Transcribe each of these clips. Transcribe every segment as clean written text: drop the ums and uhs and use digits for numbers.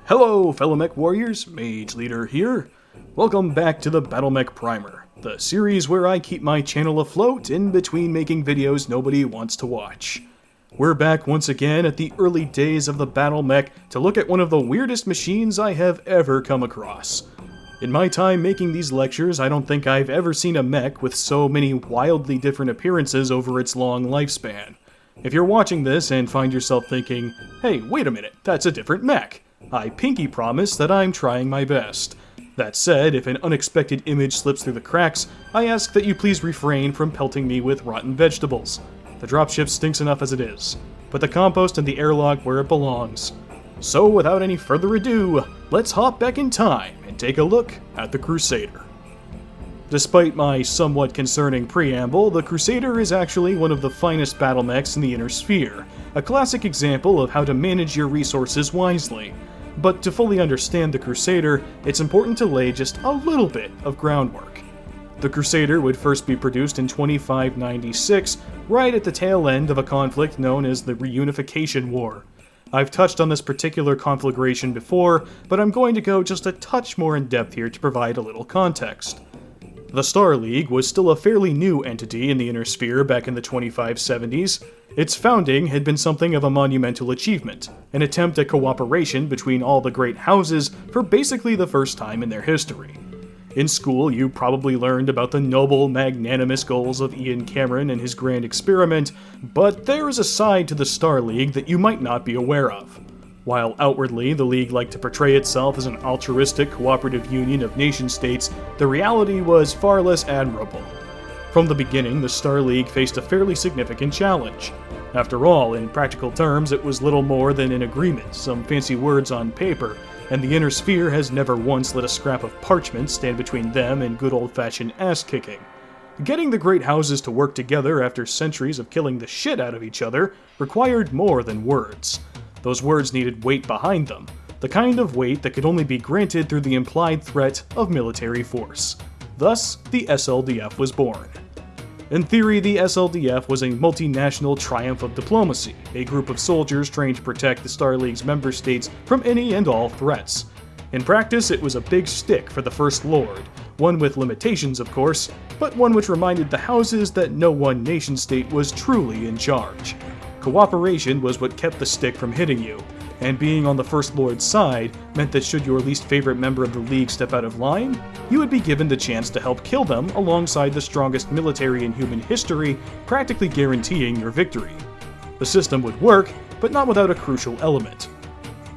Hello, fellow mech warriors, Mage Leader here. Welcome back to the Battlemech Primer, the series where I keep my channel afloat in between making videos nobody wants to watch. We're back once again at the early days of the Battlemech to look at one of the weirdest machines I have ever come across. In my time making these lectures, I don't think I've ever seen a mech with so many wildly different appearances over its long lifespan. If you're watching this and find yourself thinking, hey, wait a minute, that's a different mech, I pinky promise that I'm trying my best. That said, if an unexpected image slips through the cracks, I ask that you please refrain from pelting me with rotten vegetables. The dropship stinks enough as it is. Put the compost and the airlock where it belongs. So without any further ado, let's hop back in time and take a look at the Crusader. Despite my somewhat concerning preamble, the Crusader is actually one of the finest battle mechs in the Inner Sphere, a classic example of how to manage your resources wisely. But to fully understand the Crusader, it's important to lay just a little bit of groundwork. The Crusader would first be produced in 2596, right at the tail end of a conflict known as the Reunification War. I've touched on this particular conflagration before, but I'm going to go just a touch more in depth here to provide a little context. The Star League was still a fairly new entity in the Inner Sphere back in the 2570s. Its founding had been something of a monumental achievement, an attempt at cooperation between all the great houses for basically the first time in their history. In school, you probably learned about the noble, magnanimous goals of Ian Cameron and his grand experiment, but there is a side to the Star League that you might not be aware of. While outwardly the League liked to portray itself as an altruistic, cooperative union of nation-states, the reality was far less admirable. From the beginning, the Star League faced a fairly significant challenge. After all, in practical terms, it was little more than an agreement, some fancy words on paper, and the Inner Sphere has never once let a scrap of parchment stand between them and good old-fashioned ass-kicking. Getting the great houses to work together after centuries of killing the shit out of each other required more than words. Those words needed weight behind them, the kind of weight that could only be granted through the implied threat of military force. Thus, the SLDF was born. In theory, the SLDF was a multinational triumph of diplomacy, a group of soldiers trained to protect the Star League's member states from any and all threats. In practice, it was a big stick for the First Lord, one with limitations of course, but one which reminded the houses that no one nation-state was truly in charge. Cooperation was what kept the stick from hitting you, and being on the First Lord's side meant that should your least favorite member of the League step out of line, you would be given the chance to help kill them alongside the strongest military in human history, practically guaranteeing your victory. The system would work, but not without a crucial element.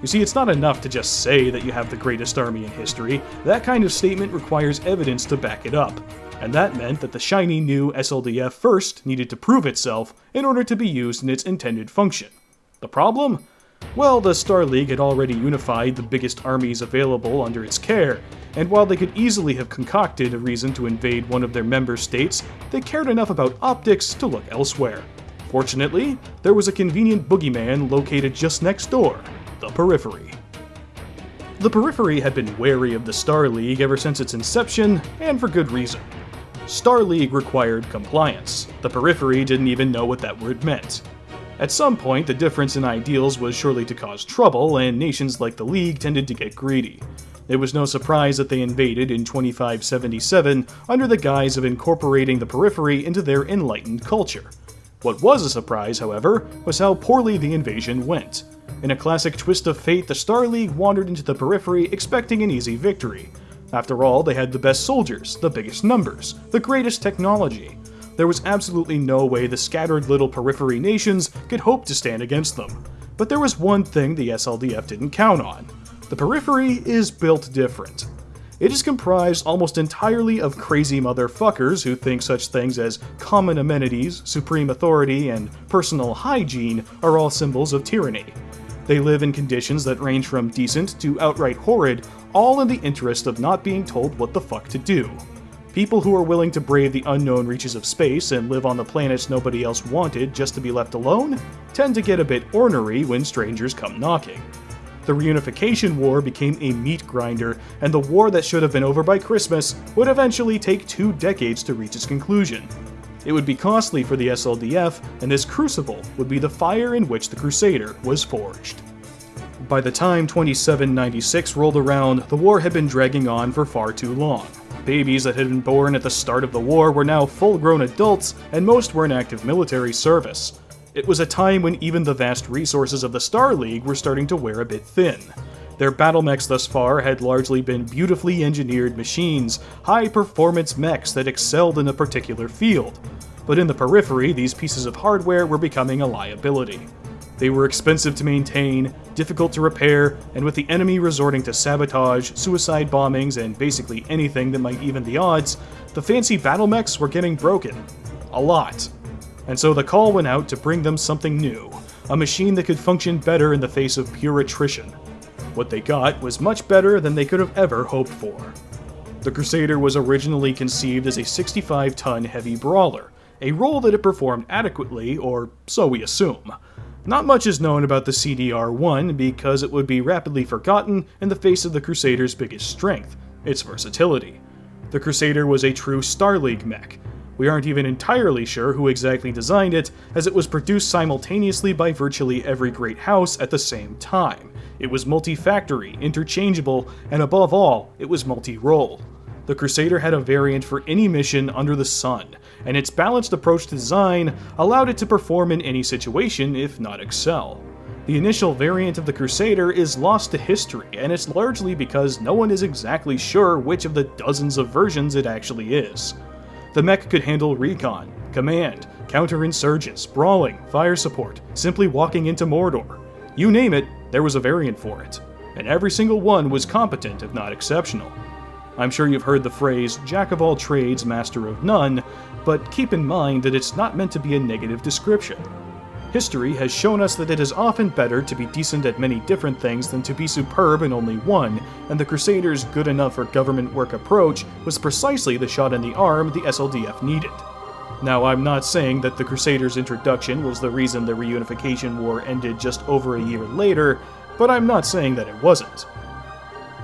You see, it's not enough to just say that you have the greatest army in history. That kind of statement requires evidence to back it up. And that meant that the shiny new SLDF first needed to prove itself in order to be used in its intended function. The problem? Well, the Star League had already unified the biggest armies available under its care, and while they could easily have concocted a reason to invade one of their member states, they cared enough about optics to look elsewhere. Fortunately, there was a convenient boogeyman located just next door, the Periphery. The Periphery had been wary of the Star League ever since its inception, and for good reason. Star League required compliance. The Periphery didn't even know what that word meant. At some point, the difference in ideals was surely to cause trouble, and nations like the League tended to get greedy. It was no surprise that they invaded in 2577 under the guise of incorporating the Periphery into their enlightened culture. What was a surprise, however, was how poorly the invasion went. In a classic twist of fate, the Star League wandered into the Periphery expecting an easy victory. After all, they had the best soldiers, the biggest numbers, the greatest technology. There was absolutely no way the scattered little Periphery nations could hope to stand against them. But there was one thing the SLDF didn't count on. The Periphery is built different. It is comprised almost entirely of crazy motherfuckers who think such things as common amenities, supreme authority, and personal hygiene are all symbols of tyranny. They live in conditions that range from decent to outright horrid, all in the interest of not being told what the fuck to do. People who are willing to brave the unknown reaches of space and live on the planets nobody else wanted just to be left alone tend to get a bit ornery when strangers come knocking. The Reunification War became a meat grinder, and the war that should have been over by Christmas would eventually take 2 decades to reach its conclusion. It would be costly for the SLDF, and this crucible would be the fire in which the Crusader was forged. By the time 2796 rolled around, the war had been dragging on for far too long. Babies that had been born at the start of the war were now full-grown adults, and most were in active military service. It was a time when even the vast resources of the Star League were starting to wear a bit thin. Their battlemechs thus far had largely been beautifully engineered machines, high-performance mechs that excelled in a particular field. But in the periphery, these pieces of hardware were becoming a liability. They were expensive to maintain, difficult to repair, and with the enemy resorting to sabotage, suicide bombings, and basically anything that might even the odds, the fancy battlemechs were getting broken. A lot. And so the call went out to bring them something new, a machine that could function better in the face of pure attrition. What they got was much better than they could have ever hoped for. The Crusader was originally conceived as a 65-ton heavy brawler, a role that it performed adequately, or so we assume. Not much is known about the CDR-1 because it would be rapidly forgotten in the face of the Crusader's biggest strength, its versatility. The Crusader was a true Star League mech. We aren't even entirely sure who exactly designed it, as it was produced simultaneously by virtually every great house at the same time. It was multi-factory, interchangeable, and above all, it was multi-role. The Crusader had a variant for any mission under the sun, and its balanced approach to design allowed it to perform in any situation, if not excel. The initial variant of the Crusader is lost to history, and it's largely because no one is exactly sure which of the dozens of versions it actually is. The mech could handle recon, command, counterinsurgents, brawling, fire support, simply walking into Mordor. You name it, there was a variant for it, and every single one was competent if not exceptional. I'm sure you've heard the phrase, jack of all trades, master of none, but keep in mind that it's not meant to be a negative description. History has shown us that it is often better to be decent at many different things than to be superb in only one, and the Crusader's good enough for government work approach was precisely the shot in the arm the SLDF needed. Now, I'm not saying that the Crusader's introduction was the reason the reunification war ended just over a year later, but I'm not saying that it wasn't.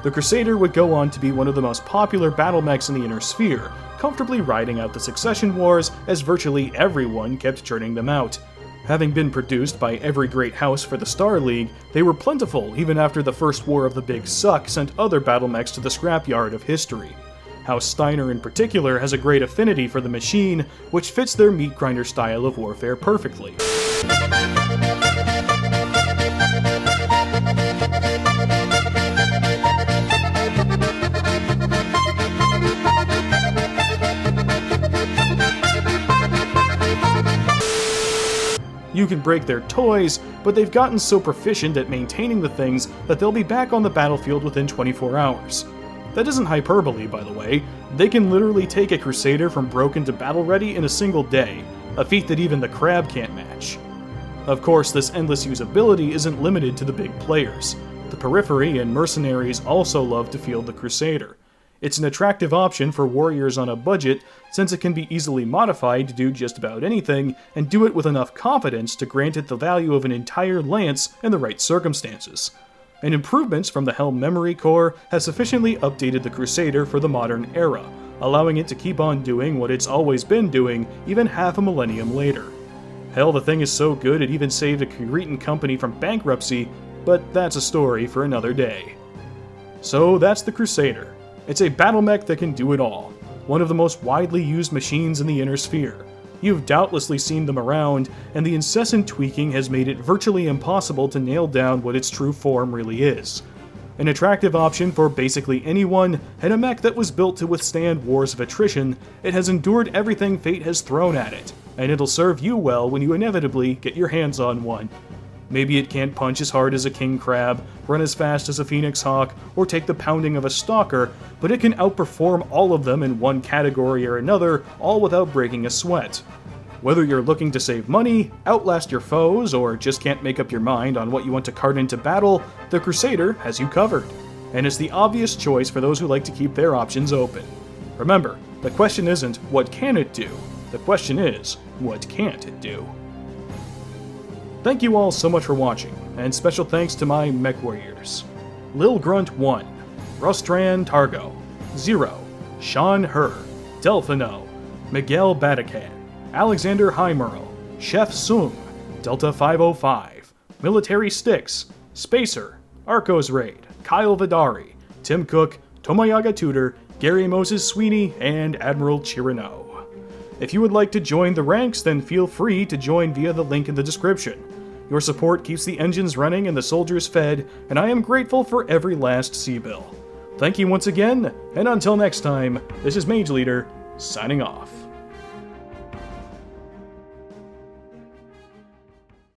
The Crusader would go on to be one of the most popular battlemechs in the Inner Sphere, comfortably riding out the succession wars as virtually everyone kept churning them out. Having been produced by every great house for the Star League, they were plentiful even after the First War of the Big Suck sent other battlemechs to the scrapyard of history. House Steiner in particular has a great affinity for the machine, which fits their meat grinder style of warfare perfectly. You can break their toys, but they've gotten so proficient at maintaining the things that they'll be back on the battlefield within 24 hours. That isn't hyperbole, by the way. They can literally take a Crusader from broken to battle-ready in a single day, a feat that even the Crab can't match. Of course, this endless usability isn't limited to the big players. The periphery and mercenaries also love to field the Crusader. It's an attractive option for warriors on a budget, since it can be easily modified to do just about anything, and do it with enough confidence to grant it the value of an entire lance in the right circumstances. And improvements from the Helm Memory Core have sufficiently updated the Crusader for the modern era, allowing it to keep on doing what it's always been doing, even half a millennium later. Hell, the thing is so good it even saved a Cretan company from bankruptcy, but that's a story for another day. So that's the Crusader. It's a battlemech that can do it all, one of the most widely used machines in the Inner Sphere. You've doubtlessly seen them around, and the incessant tweaking has made it virtually impossible to nail down what its true form really is. An attractive option for basically anyone, and a mech that was built to withstand wars of attrition, it has endured everything fate has thrown at it, and it'll serve you well when you inevitably get your hands on one. Maybe it can't punch as hard as a king crab, run as fast as a phoenix hawk, or take the pounding of a stalker, but it can outperform all of them in one category or another, all without breaking a sweat. Whether you're looking to save money, outlast your foes, or just can't make up your mind on what you want to cart into battle, the Crusader has you covered. And it's the obvious choice for those who like to keep their options open. Remember, the question isn't, what can it do? The question is, what can't it do? Thank you all so much for watching, and special thanks to my mech warriors. Lil Grunt 1, Rostran Targo, Zero, Sean Herr, Delphino, Miguel Batacan, Alexander Heimerl, Chef Sung, Delta 505, Military Sticks, Spacer, Arcos Raid, Kyle Vidari, Tim Cook, Tomoyaga Tudor, Gary Moses Sweeney, and Admiral Chirino. If you would like to join the ranks, then feel free to join via the link in the description. Your support keeps the engines running and the soldiers fed, and I am grateful for every last sea bill. Thank you once again, and until next time, this is Mage Leader, signing off.